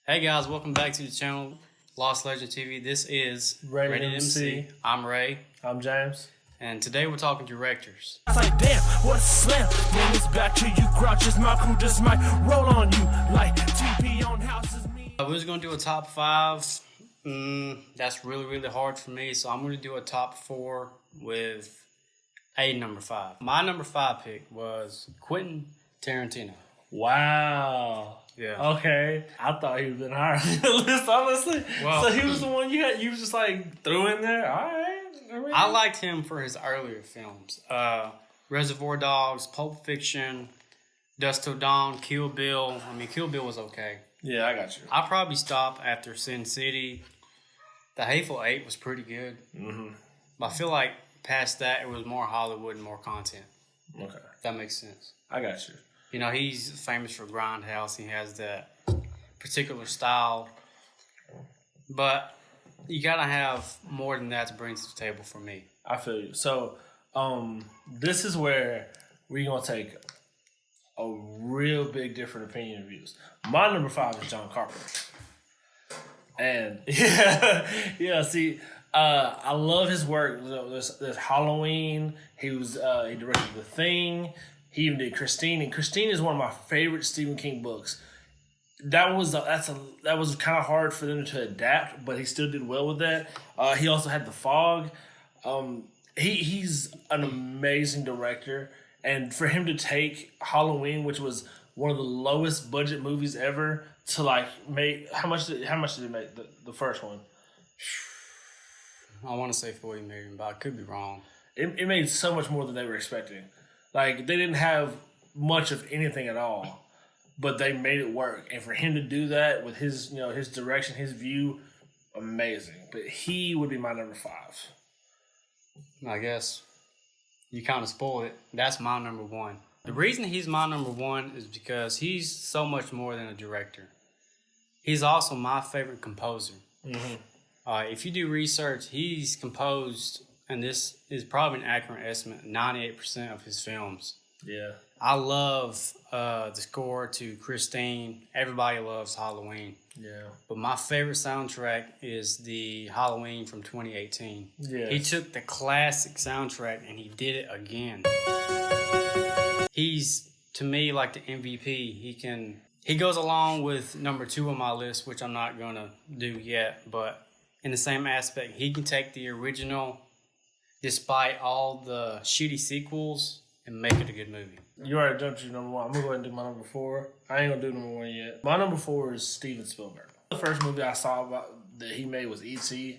Hey guys, welcome back to the channel, Lost Legend TV. This is Rated MC. I'm Ray, I'm James. and today we're talking directors. I was like, damn, what a slam. Bring this back to you, grouches. My crew just might roll on you like TP on houses. Me. We're just going to do a top five. That's really hard for me, so I'm going to do a top four with a number five. My number five pick was Quentin Tarantino. Wow. Yeah. Okay. I thought he was in higher on the list, honestly. Well- So he was the one you was just like threw in there? All right. I liked him for his earlier films. Reservoir Dogs, Pulp Fiction, Dust Till Dawn, Kill Bill. I mean, Kill Bill was okay. Yeah, I got you. I'll probably stop after Sin City. The Hateful Eight was pretty good. Mm-hmm. But I feel like past that, it was more Hollywood and more content. Okay. If that makes sense. I got you. You know, he's famous for Grindhouse. He has that particular style. But you got to have more than that to bring to the table for me. I feel you. So, this is where we're going to take a real big different opinion of views. My number five is John Carpenter. And, see, I love his work. There's Halloween. He directed The Thing. He even did Christine. And Christine is one of my favorite Stephen King books. That was kind of hard for them to adapt, but he still did well with that. He also had The Fog. He's an amazing director, and for him to take Halloween, which was one of the lowest budget movies ever, to like make how much did it make the first one? I want to say 40 million, but I could be wrong. It made so much more than they were expecting. Like they didn't have much of anything at all, but they made it work. And for him to do that with his his direction, his view, amazing. But he would be my number five. I guess you kind of spoiled it. That's my number one. The reason he's my number one is because he's so much more than a director. He's also my favorite composer. Mm-hmm. If you do research, he's composed, and this is probably an accurate estimate, 98% of his films. Yeah. I love the score to Christine. Everybody loves Halloween. Yeah. But my favorite soundtrack is the Halloween from 2018. Yes. He took the classic soundtrack and he did it again. He's, to me, like the MVP. He goes along with number two on my list, which I'm not going to do yet. But in the same aspect, he can take the original, despite all the shitty sequels, and make it a good movie. You already jumped to your number one. I'm going to go ahead and do my number four. I ain't going to do number one yet. My number four is Steven Spielberg. The first movie I saw that he made was E.T.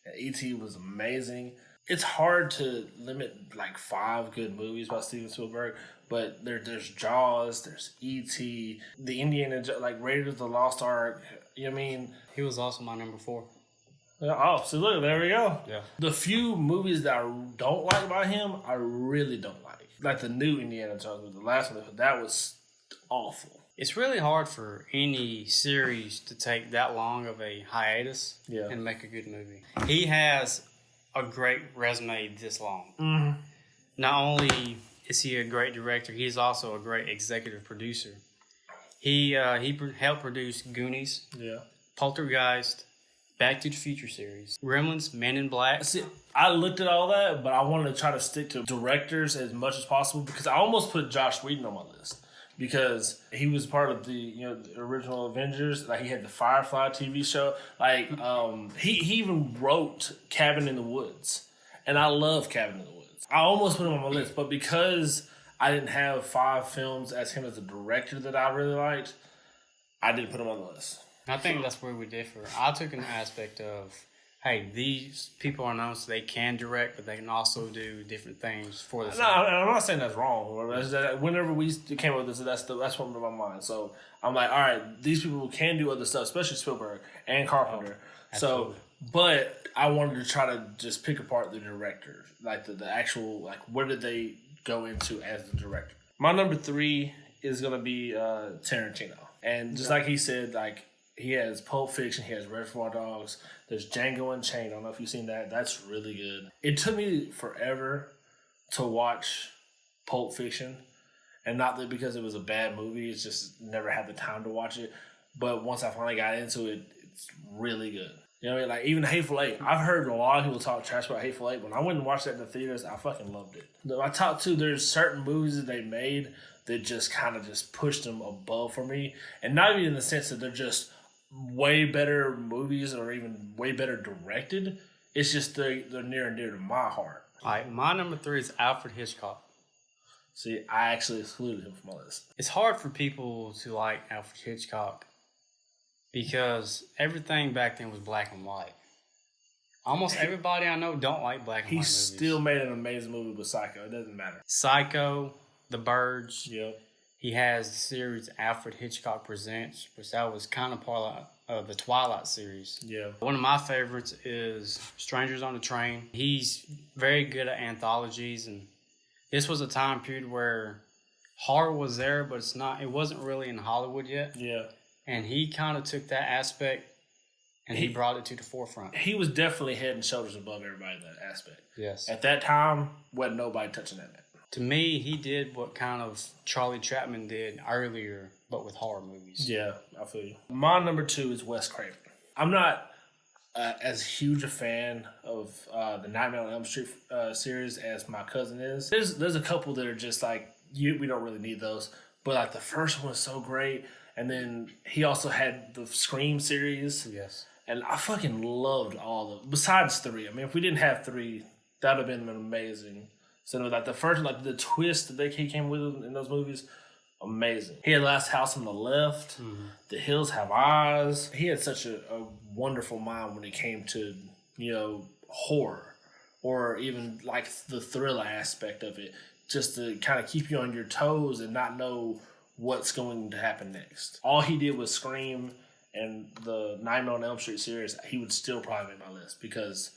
And E.T. was amazing. It's hard to limit like five good movies by Steven Spielberg, but there's Jaws, there's E.T., the Indiana, like Raiders of the Lost Ark. You know what I mean? He was also my number four. Oh, so look, there we go. Yeah. The few movies that I don't like by him, I really don't like. Like the new Indiana Jones, the last one, that was awful. It's really hard for any series to take that long of a hiatus and make a good movie. He has a great resume this long. Mm-hmm. Not only is he a great director, he's also a great executive producer. He helped produce Goonies, Yeah. Poltergeist, Back to the Future series, Gremlins, Men in Black. See, I looked at all that, but I wanted to try to stick to directors as much as possible because I almost put Joss Whedon on my list because he was part of the the original Avengers. Like he had the Firefly TV show. Like he even wrote Cabin in the Woods, and I love Cabin in the Woods. I almost put him on my list, but because I didn't have five films as him as a director that I really liked, I didn't put him on the list. I think that's where we differ. I took an aspect of, hey, these people are known so they can direct, but they can also do different things for the No, film. I'm not saying that's wrong. Whenever we came up with this, that's what blew my mind. So I'm like, all right, these people can do other stuff, especially Spielberg and Carpenter. Absolutely. But I wanted to try to just pick apart the director, like the actual, like where did they go into as the director. My number three is gonna be Tarantino, and just like he said, like. He has Pulp Fiction. He has Reservoir Dogs. There's Django Unchained. I don't know if you've seen that. That's really good. It took me forever to watch Pulp Fiction. And not that because it was a bad movie. It's just never had the time to watch it. but once I finally got into it, it's really good. You know what I mean? Like, even Hateful Eight. I've heard a lot of people talk trash about Hateful Eight. When I went and watched that in the theaters, I fucking loved it. My top two, there's certain movies that they made that just kind of just pushed them above for me. And not even in the sense that they're just way better movies or even way better directed. It's just they're near and dear to my heart. All right, my number 3 is Alfred Hitchcock. See, I actually excluded him from my list. It's hard for people to like Alfred Hitchcock because everything back then was black and white. Almost everybody I know don't like black and He white movies. still made an amazing movie with Psycho. It doesn't matter. Psycho, The Birds. Yep. He has the series Alfred Hitchcock Presents, which that was kind of part of the Twilight series. Yeah. One of my favorites is Strangers on the Train. He's very good at anthologies, and this was a time period where horror was there, but it wasn't really in Hollywood yet. Yeah. And he kind of took that aspect and he brought it to the forefront. He was definitely head and shoulders above everybody in that aspect. Yes. At that time, wasn't nobody touching that man. To me, he did what kind of Charlie Chaplin did earlier, but with horror movies. Yeah, I feel you. My number 2 is Wes Craven. I'm not as huge a fan of the Nightmare on Elm Street series as my cousin is. There's a couple that are just like, we don't really need those. But like the first one was so great. And then he also had the Scream series. Yes. And I fucking loved all of them. Besides 3. I mean, if we didn't have 3, that would have been amazing. So like the first, like the twist that he came with in those movies, amazing. He had Last House on the Left, The Hills Have Eyes. He had such a wonderful mind when it came to, horror or even like the thriller aspect of it, just to kind of keep you on your toes and not know what's going to happen next. All he did was Scream and the Nightmare on Elm Street series. He would still probably make my list because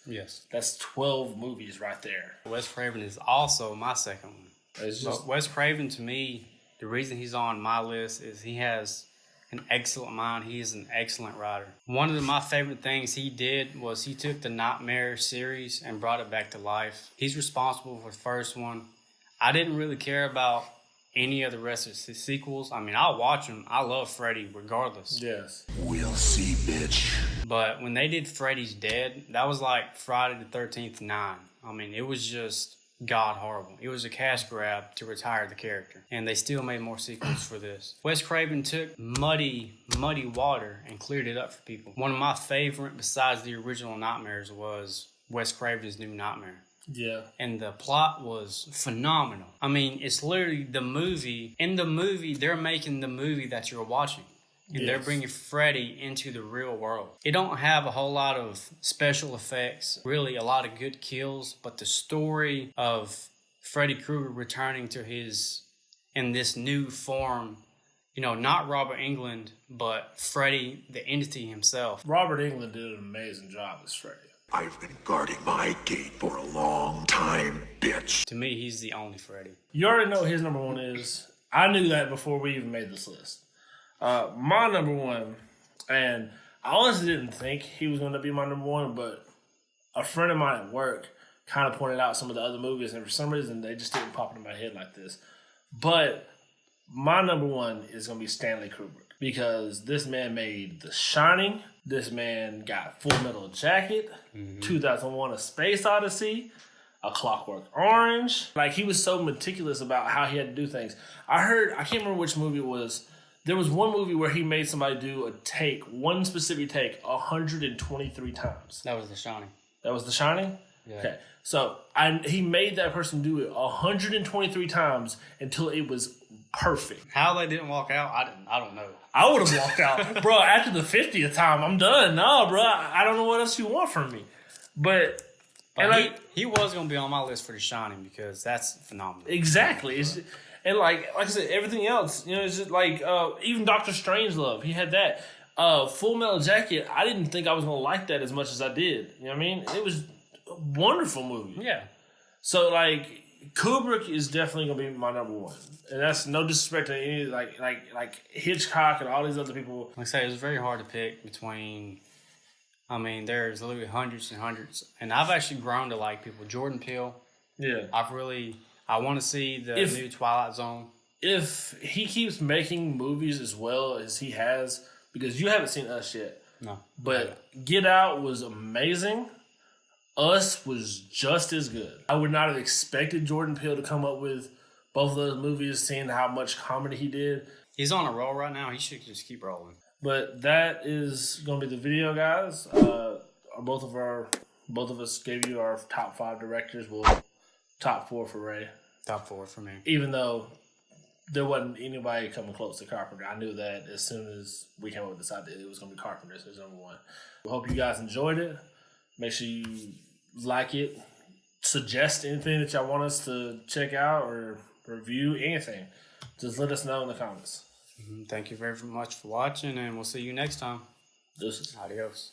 that's 12 movies right there. Wes Craven is also my second one. It's just, But Wes Craven, to me, the reason he's on my list is he has an excellent mind. He is an excellent writer. One of my favorite things he did was he took the Nightmare series and brought it back to life. He's responsible for the first one. I didn't really care about any of the rest of the sequels. I mean, I'll watch them. I love Freddy regardless. yes. We'll see, bitch. But when they did Freddy's Dead, that was like Friday the 13th 9. I mean, it was just god horrible. It was a cash grab to retire the character. And they still made more sequels for this. Wes Craven took muddy water and cleared it up for people. One of my favorite, besides the original Nightmares, was Wes Craven's New Nightmare. Yeah. And the plot was phenomenal. I mean, it's literally the movie. In the movie, they're making the movie that you're watching. And they're bringing Freddy into the real world. It don't have a whole lot of special effects, really a lot of good kills, but the story of Freddy Krueger returning to in this new form, not Robert Englund, but Freddy, the entity himself. Robert Englund did an amazing job as Freddy. I've been guarding my gate for a long time, bitch. To me, he's the only Freddy. You already know what his number 1 is. I knew that before we even made this list. My number 1, and I honestly didn't think he was going to be my number 1, but a friend of mine at work kind of pointed out some of the other movies, and for some reason they just didn't pop into my head like this. But my number 1 is going to be Stanley Kubrick, because this man made The Shining. This man got Full Metal Jacket, 2001: A Space Odyssey, A Clockwork Orange. Like, he was so meticulous about how he had to do things. I can't remember which movie it was. There was one movie where he made somebody do one specific take, 123 times. That was The Shining. That was The Shining? Yeah. Okay. So he made that person do it 123 times until it was perfect. How they didn't walk out, I don't know. I would have walked out. Bro, after the 50th time, I'm done. No, bro, I don't know what else you want from me. But he was going to be on my list for The Shining because that's phenomenal. Exactly. And like I said, everything else, it's just like, even Dr. Strangelove, he had that. Full Metal Jacket, I didn't think I was going to like that as much as I did. You know what I mean? It was a wonderful movie. Yeah. So, like, Kubrick is definitely going to be my number 1. And that's no disrespect to any, like Hitchcock and all these other people. Like I say, it was very hard to pick between, there's literally hundreds and hundreds. And I've actually grown to like people. Jordan Peele. Yeah. I want to see the new Twilight Zone. If he keeps making movies as well as he has, because you haven't seen Us yet. No. But Get Out was amazing. Us was just as good. I would not have expected Jordan Peele to come up with both of those movies, seeing how much comedy he did. He's on a roll right now. He should just keep rolling. But that is going to be the video, guys. Both of us gave you our top 5 directors. Well, top 4 for Ray. Top 4 for me. Even though there wasn't anybody coming close to Carpenter. I knew that as soon as we came up with this idea, it was going to be Carpenter as number 1. We hope you guys enjoyed it. Make sure you like it. Suggest anything that y'all want us to check out or review, anything. Just let us know in the comments. Thank you very much for watching, and we'll see you next time. Deuces. Adios.